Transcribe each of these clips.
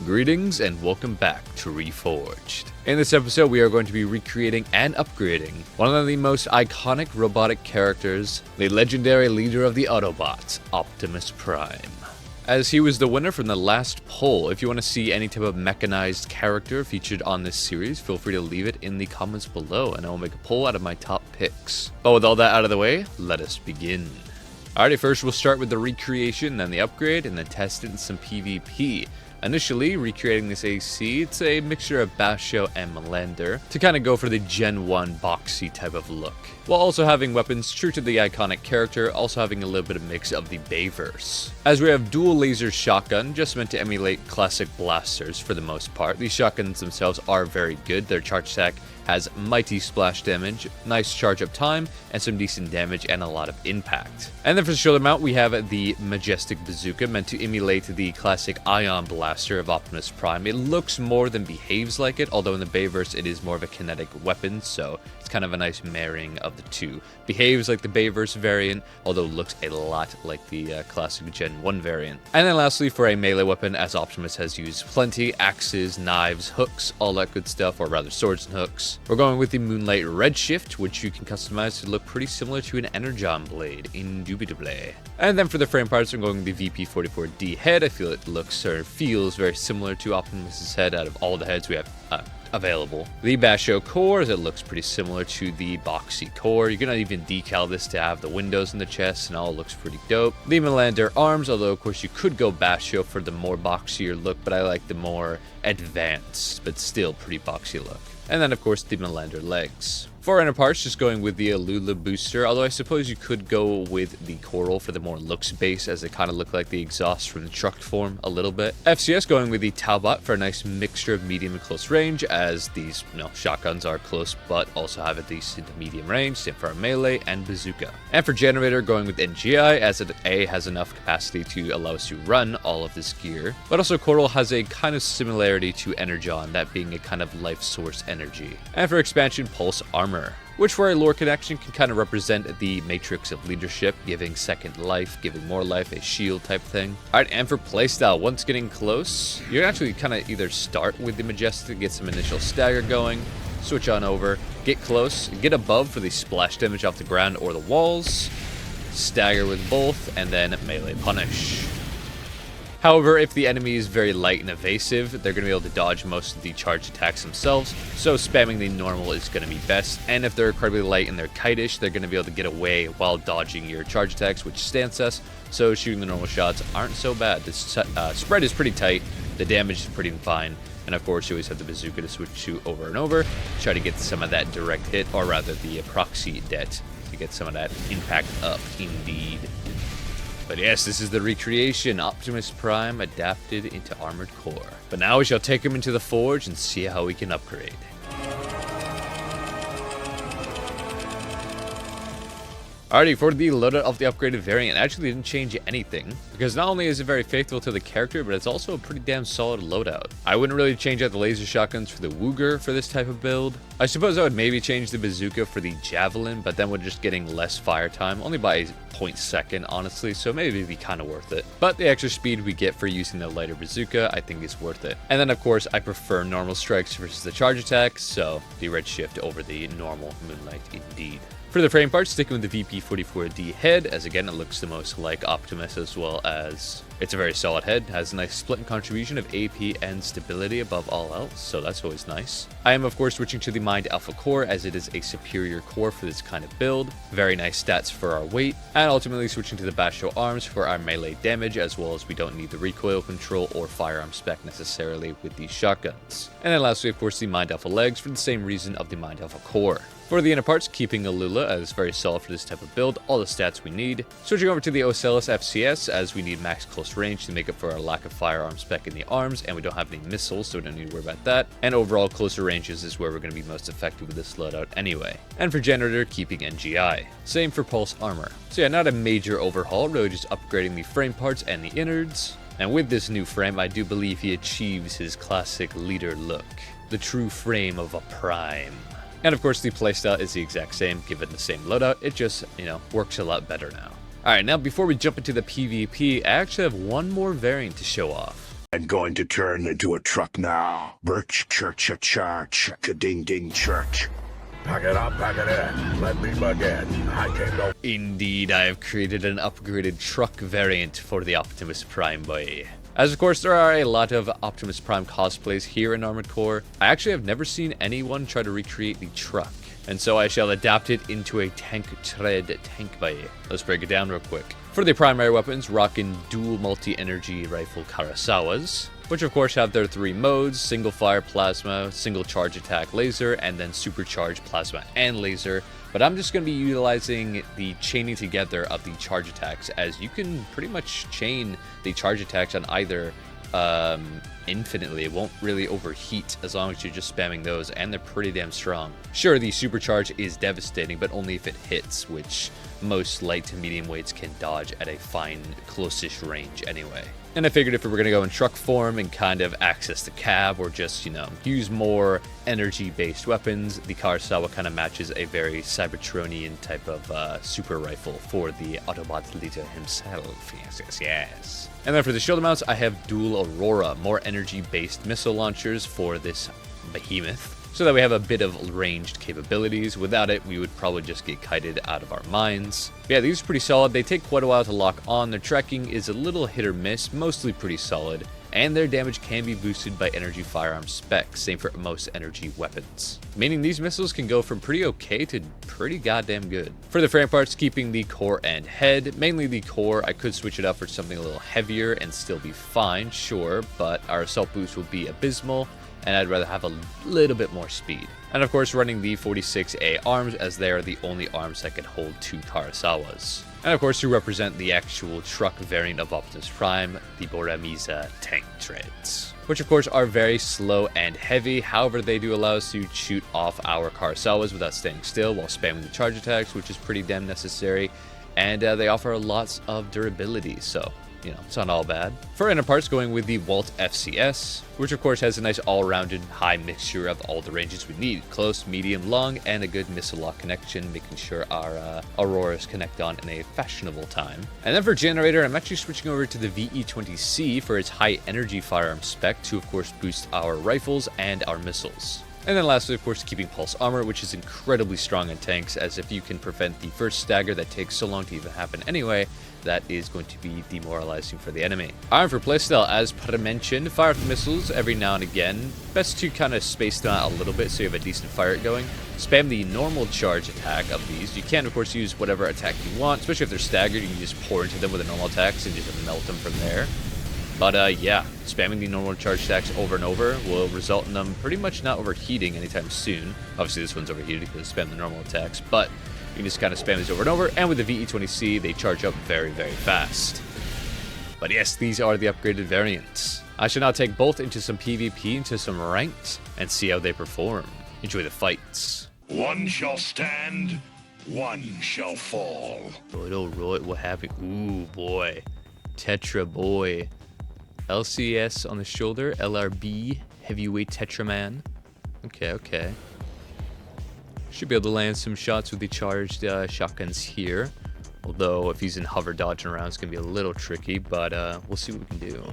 Greetings and welcome back to Reforged. In this episode we are going to be recreating and upgrading one of the most iconic robotic characters, the legendary leader of the Autobots, Optimus Prime. As he was the winner from the last poll, if you want to see any type of mechanized character featured on this series, feel free to leave it in the comments below and I will make a poll out of my top picks. But with all that out of the way, let us begin. Alrighty, first we'll start with the recreation, then the upgrade, and then test it in some PvP. Initially, recreating this AC, it's a mixture of Basho and Melander to kind of go for the Gen 1 boxy type of look, while also having weapons true to the iconic character, also having a little bit of mix of the Bayverse. As we have dual laser shotgun, just meant to emulate classic blasters for the most part. These shotguns themselves are very good. Their charge attack has mighty splash damage, nice charge up time, and some decent damage and a lot of impact. And then for the shoulder mount, we have the Majestic Bazooka, meant to emulate the classic Ion Blaster of Optimus Prime. It looks more than behaves like it, although in the Bayverse it is more of a kinetic weapon, so it's kind of a nice marrying of the two. Behaves like the Bayverse variant, although looks a lot like the classic Gen 1 variant. And then lastly, for a melee weapon, as Optimus has used plenty, axes, knives, hooks, all that good stuff, or rather swords and hooks. We're going with the Moonlight Redshift, which you can customize to look pretty similar to an Energon blade, indubitably. And then for the frame parts, I'm going with the VP44D head. I feel it looks or feels very similar to Optimus's head out of all the heads we have available. The Basho core, as it looks pretty similar to the boxy core. You can even decal this to have the windows in the chest and all, looks pretty dope. The Melander arms, although of course you could go Basho for the more boxier look, but I like the more advanced but still pretty boxy look. And then of course the Melander legs. For inner parts, just going with the Alula booster, although I suppose you could go with the Coral for the more looks base, as they kind of look like the exhaust from the truck form a little bit. FCS going with the Talbot for a nice mixture of medium and close range, as these shotguns are close but also have a decent medium range, same for our melee and bazooka. And for generator, going with NGI, as it has enough capacity to allow us to run all of this gear, but also Coral has a kind of similarity to Energon, that being a kind of life source energy. And for expansion, Pulse Armor, which for a lore connection can kind of represent the matrix of leadership, giving second life, giving more life, a shield type thing. Alright, and for playstyle, once getting close, you can actually kind of either start with the Majestic, get some initial stagger going, switch on over, get close, get above for the splash damage off the ground or the walls, stagger with both, and then melee punish. However, if the enemy is very light and evasive, they're going to be able to dodge most of the charge attacks themselves, so spamming the normal is going to be best. And if they're incredibly light and they're kite-ish, they're going to be able to get away while dodging your charge attacks, which stance us, so shooting the normal shots aren't so bad. The spread is pretty tight, the damage is pretty fine, and of course you always have the bazooka to switch to over and over, try to get some of that direct hit, or rather the proxy det, to get some of that impact up indeed. But yes, this is the recreation, Optimus Prime adapted into Armored Core. But now we shall take him into the Forge and see how we can upgrade. Alrighty, for the loadout of the upgraded variant, it actually didn't change anything, because not only is it very faithful to the character, but it's also a pretty damn solid loadout. I wouldn't really change out the laser shotguns for the Wooger for this type of build. I suppose I would maybe change the bazooka for the Javelin, but then we're just getting less fire time, only by a 0.2, honestly, so maybe it'd be kind of worth it. But the extra speed we get for using the lighter bazooka, I think is worth it. And then of course, I prefer normal strikes versus the charge attacks, so the Redshift over the normal Moonlight indeed. For the frame parts, sticking with the VP44D head, as again it looks the most like Optimus, as well as it's a very solid head, has a nice split and contribution of AP and stability above all else, so that's always nice. I am of course switching to the Mind Alpha core, as it is a superior core for this kind of build, very nice stats for our weight, and ultimately switching to the Basho arms for our melee damage, as well as we don't need the recoil control or firearm spec necessarily with these shotguns. And then lastly of course the Mind Alpha legs, for the same reason of the Mind Alpha core. For the inner parts, keeping Alula as very solid for this type of build, all the stats we need. Switching over to the Ocellus FCS, as we need max close range to make up for our lack of firearm spec in the arms, and we don't have any missiles, so we don't need to worry about that. And overall, closer ranges is where we're going to be most effective with this loadout anyway. And for generator, keeping NGI. Same for Pulse Armor. So yeah, not a major overhaul, really just upgrading the frame parts and the innards. And with this new frame, I do believe he achieves his classic leader look. The true frame of a Prime. And of course the playstyle is the exact same, given the same loadout, it just, works a lot better now. Alright, now before we jump into the PvP, I actually have one more variant to show off. and going to turn into a truck now. Birch church a church, ding ding church. Pack it up, pack it in. Let me begin. I can go. Indeed, I have created an upgraded truck variant for the Optimus Prime boy. As of course, there are a lot of Optimus Prime cosplays here in Armored Core. I actually have never seen anyone try to recreate the truck, and so I shall adapt it into a tank tread tank boy. Let's break it down real quick. For the primary weapons, rocking dual multi-energy rifle Kurosawas, which of course have their 3 modes: single fire plasma, single charge attack laser, and then supercharged plasma and laser. But I'm just going to be utilizing the chaining together of the charge attacks, as you can pretty much chain the charge attacks on either infinitely. It won't really overheat as long as you're just spamming those, and they're pretty damn strong. Sure, the supercharge is devastating, but only if it hits, which most light to medium weights can dodge at a fine, close-ish range anyway. And I figured if we were going to go in truck form and kind of access the cab, or just, use more energy-based weapons, the Kurosawa kind of matches a very Cybertronian type of super rifle for the Autobot leader himself. Yes. And then for the shoulder mounts, I have dual Aurora, more energy-based missile launchers for this behemoth, so that we have a bit of ranged capabilities. Without it, we would probably just get kited out of our minds. But yeah, these are pretty solid. They take quite a while to lock on. Their tracking is a little hit or miss, mostly pretty solid, and their damage can be boosted by energy firearm specs, same for most energy weapons. Meaning these missiles can go from pretty okay to pretty goddamn good. For the frame parts, keeping the core and head, mainly the core. I could switch it up for something a little heavier and still be fine, sure, but our assault boost will be abysmal, and I'd rather have a little bit more speed. And of course, running the 46A arms, as they are the only arms that can hold 2 Kurosawas. And of course, to represent the actual truck variant of Optimus Prime, the Boramiza tank treads, which of course are very slow and heavy. However, they do allow us to shoot off our Kurosawas without staying still while spamming the charge attacks, which is pretty damn necessary. And they offer lots of durability, so it's not all bad. For inner parts, going with the Walt FCS, which of course has a nice all-rounded high mixture of all the ranges we need: close, medium, long, and a good missile lock connection, making sure our Auroras connect on in a fashionable time. And then for generator, I'm actually switching over to the VE-20C for its high energy firearm spec to of course boost our rifles and our missiles. And then lastly, of course, keeping pulse armor, which is incredibly strong in tanks, as if you can prevent the first stagger that takes so long to even happen anyway, that is going to be demoralizing for the enemy. Alright, for playstyle, as mentioned, fire off missiles every now and again. Best to kind of space them out a little bit so you have a decent fire rate going. Spam the normal charge attack of these. You can, of course, use whatever attack you want, especially if they're staggered. You can just pour into them with a normal attacks and just melt them from there. But yeah, spamming the normal charge attacks over and over will result in them pretty much not overheating anytime soon. Obviously, this one's overheated because I spam the normal attacks, but you can just kind of spam these over and over, and with the VE-20C, they charge up very, very fast. But yes, these are the upgraded variants. I shall now take both into some PvP, into some ranked, and see how they perform. Enjoy the fights. One shall stand, one shall fall. Alright, what happened? Ooh, boy. Tetra boy. LCS on the shoulder, LRB, heavyweight Tetraman. Okay. Should be able to land some shots with the charged shotguns here. Although, if he's in hover dodging around, it's going to be a little tricky, but we'll see what we can do.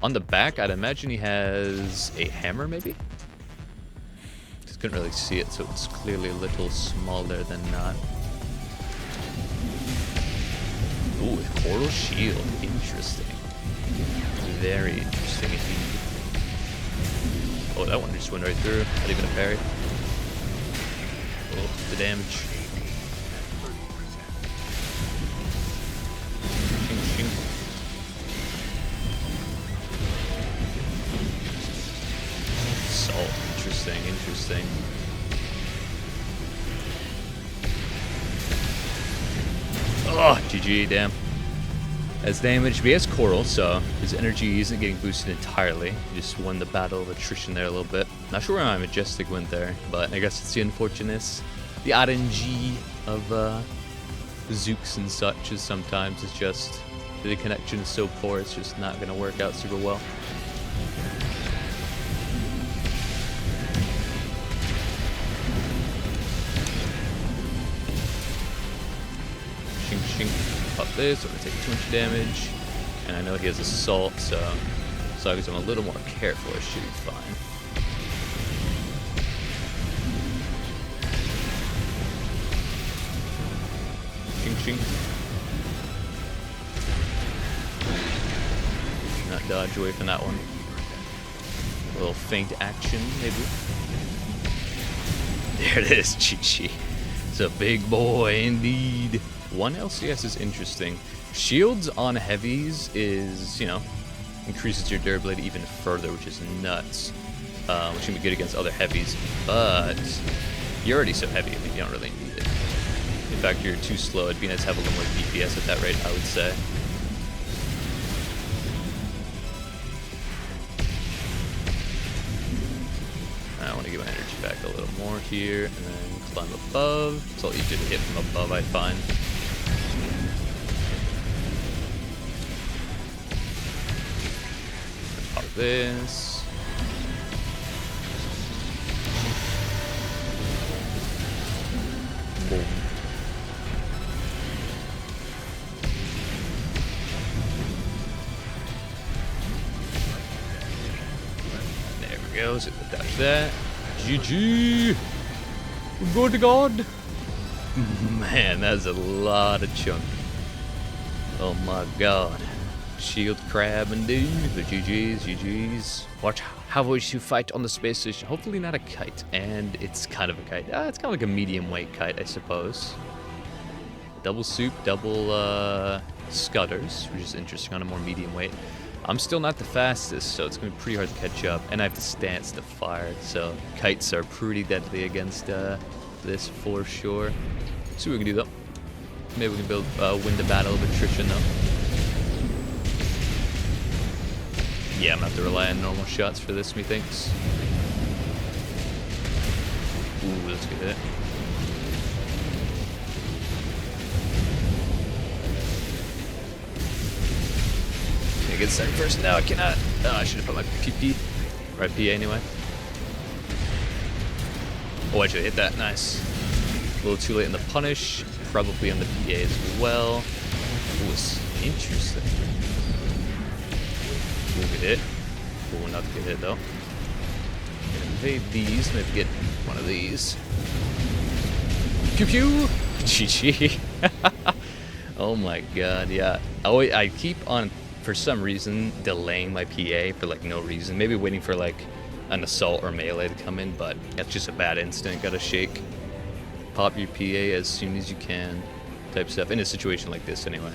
On the back, I'd imagine he has a hammer, maybe? Just couldn't really see it, so it's clearly a little smaller than not. Ooh, a coral shield. Interesting. Very interesting indeed. Oh, that one just went right through. Not even a parry. Oh, the damage. Shing, shing. Salt. Interesting. Oh, GG, damn. As damage, but he has Coral, so his energy isn't getting boosted entirely. He just won the battle of attrition there a little bit. Not sure where my Majestic went there, but I guess it's the unfortunateness. The RNG of Zooks and such is sometimes it's just the connection is so poor, it's just not going to work out super well. Shing. Pop this, I'm gonna take too much damage. And I know he has assault, so So as I'm a little more careful, it should be fine. Ching ching. Not dodge away from that one. A little feint action, maybe. There it is, Chi-Chi. It's a big boy indeed. One LCS is interesting. Shields on heavies is, you know, increases your durability even further, which is nuts. Which can be good against other heavies, but you're already so heavy, I mean, you don't really need it. In fact, you're too slow. It'd be nice to have a little more DPS at that rate, I would say. I want to get my energy back a little more here, and then climb above. It's all easier to hit from above, I find. Pop this. Boom. There we go. So dodge that. GG. Good to God. Man, that's a lot of chunk. Oh my God. Shield crab indeed. But GG's, GG's. Watch how would you fight on the space station. Hopefully not a kite. And it's kind of a kite. It's kind of like a medium weight kite, I suppose. Double soup, double scutters, which is interesting on a more medium weight. I'm still not the fastest, so it's going to be pretty hard to catch up. And I have the stance to fire, so kites are pretty deadly against this for sure. See what we can do though. Maybe we can win the battle of attrition though. Yeah, I'm going to have to rely on normal shots for this, methinks. Ooh, that's a good hit. Can I get second first? No, I cannot. Oh, I should have put my PP. Right, PA anyway. Oh, I should have hit that. Nice. A little too late in the punish. Probably on the PA as well. Ooh, it's interesting. Ooh, good hit. Ooh, not a good hit though. Gonna invade these. Maybe get one of these. Pew pew! GG. Oh my God, yeah. I keep on, for some reason, delaying my PA for like no reason. Maybe waiting for like an assault or melee to come in, but that's just a bad instinct. Gotta shake. Pop your PA as soon as you can. Type stuff. In a situation like this anyway.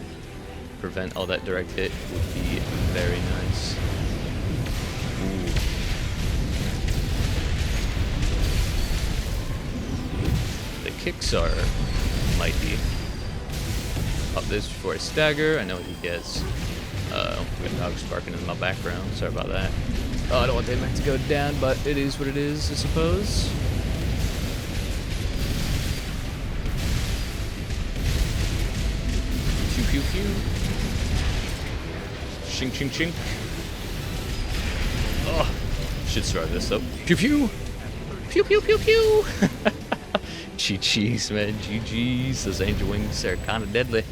Prevent all that direct hit would be very nice. Ooh. The kicks are mighty. Pop this before I stagger. I know what he gets. We got dogs barking in my background. Sorry about that. Oh, I don't want the impact to go down, but it is what it is, I suppose. Pew pew pew. Ching ching ching. Oh, should survive this though. Pew pew. Pew pew pew pew. GG's, man. GG's. Those angel wings are kind of deadly.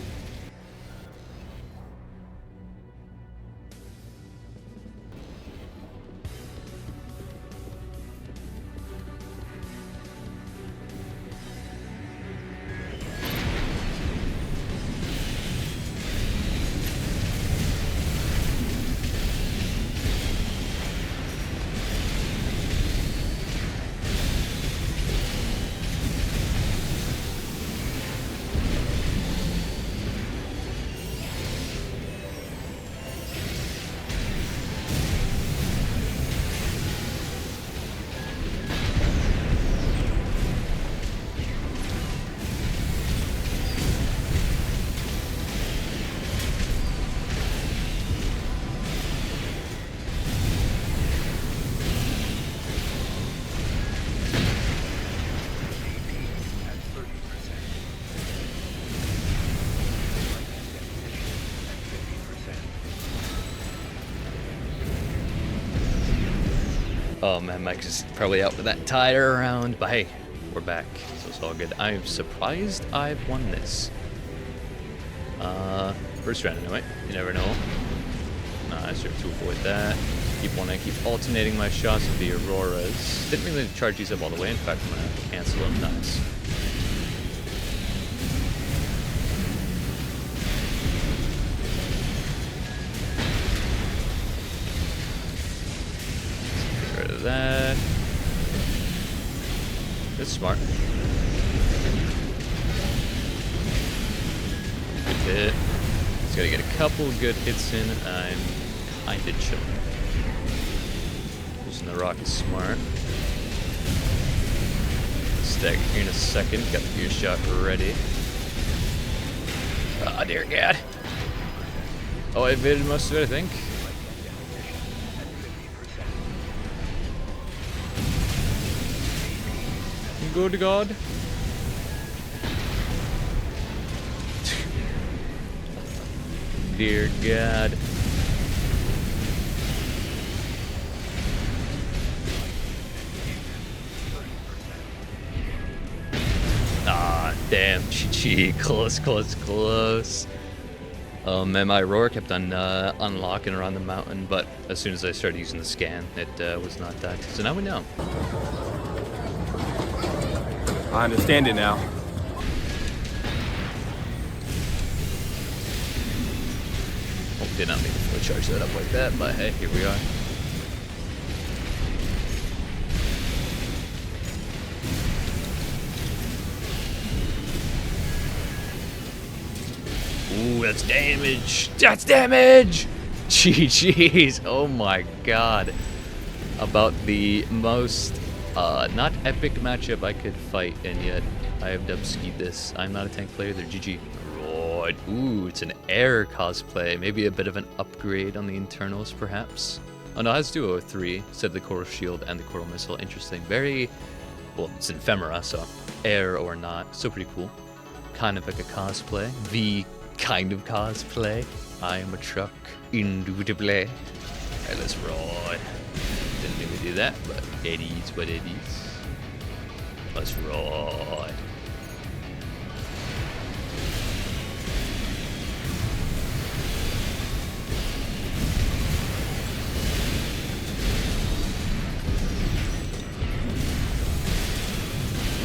Oh man, Mike is probably out for that entire round, but hey, we're back, so it's all good. I'm surprised I've won this. First round anyway, you never know. Nice, to avoid that. Want to keep alternating my shots with the Auroras. Didn't really charge these up all the way. In fact, I'm going to cancel them. Nice. Get rid of that. That's smart. Good hit. Just got to get a couple good hits in. I'm kind of chilling. The rock is smart. Stack here in a second. Got the gear shot ready. Ah, dear God. Oh, I evaded most of it, I think. Good God. Dear God. Damn, GG, close. And my roar kept on unlocking around the mountain, but as soon as I started using the scan, it was not that. So now we know. I understand it now. Oh, did not mean to charge that up like that, but hey, here we are. Ooh, that's damage! That's damage! GG's! Oh my god. About the most, not epic matchup I could fight, and yet I have dubskied this. I'm not a tank player, they're GG. Right. Ooh, it's an air cosplay. Maybe a bit of an upgrade on the internals, perhaps? Oh no, it has duo 3, instead of the coral shield and the coral missile. Interesting. Very, well, it's ephemera, so air or not. Still pretty cool. Kind of like a cosplay. The kind of cosplay. I am a truck, indubitably. Alright, let's ride. Didn't mean to do that, but it is what it is. Let's ride.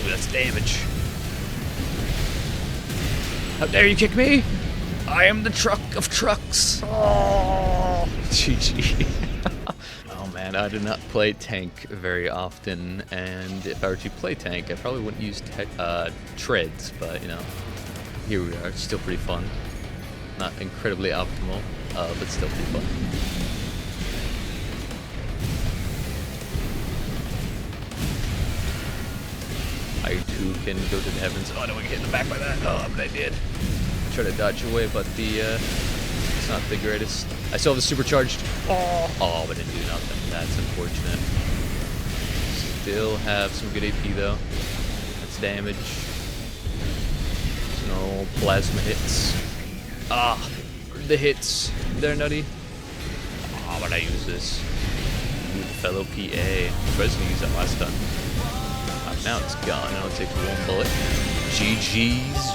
Ooh, that's damage. How dare you kick me? I am the truck of trucks. Oh, GG. Oh man, I do not play tank very often, and if I were to play tank, I probably wouldn't use treads, but you know, here we are. It's still pretty fun. Not incredibly optimal, but still pretty fun. I too can go to the heavens. Oh, I don't want to get in the back by that. Oh, but I did. Try to dodge away, but the it's not the greatest. I still have the supercharged. Oh, but didn't do nothing. That's unfortunate. Still have some good AP though. That's damage. Some normal plasma hits. Ah, the hits. They're nutty. Oh, but I use this. Ooh, fellow PA. I was gonna use that last time. Now it's gone. Now it takes one bullet. GG's.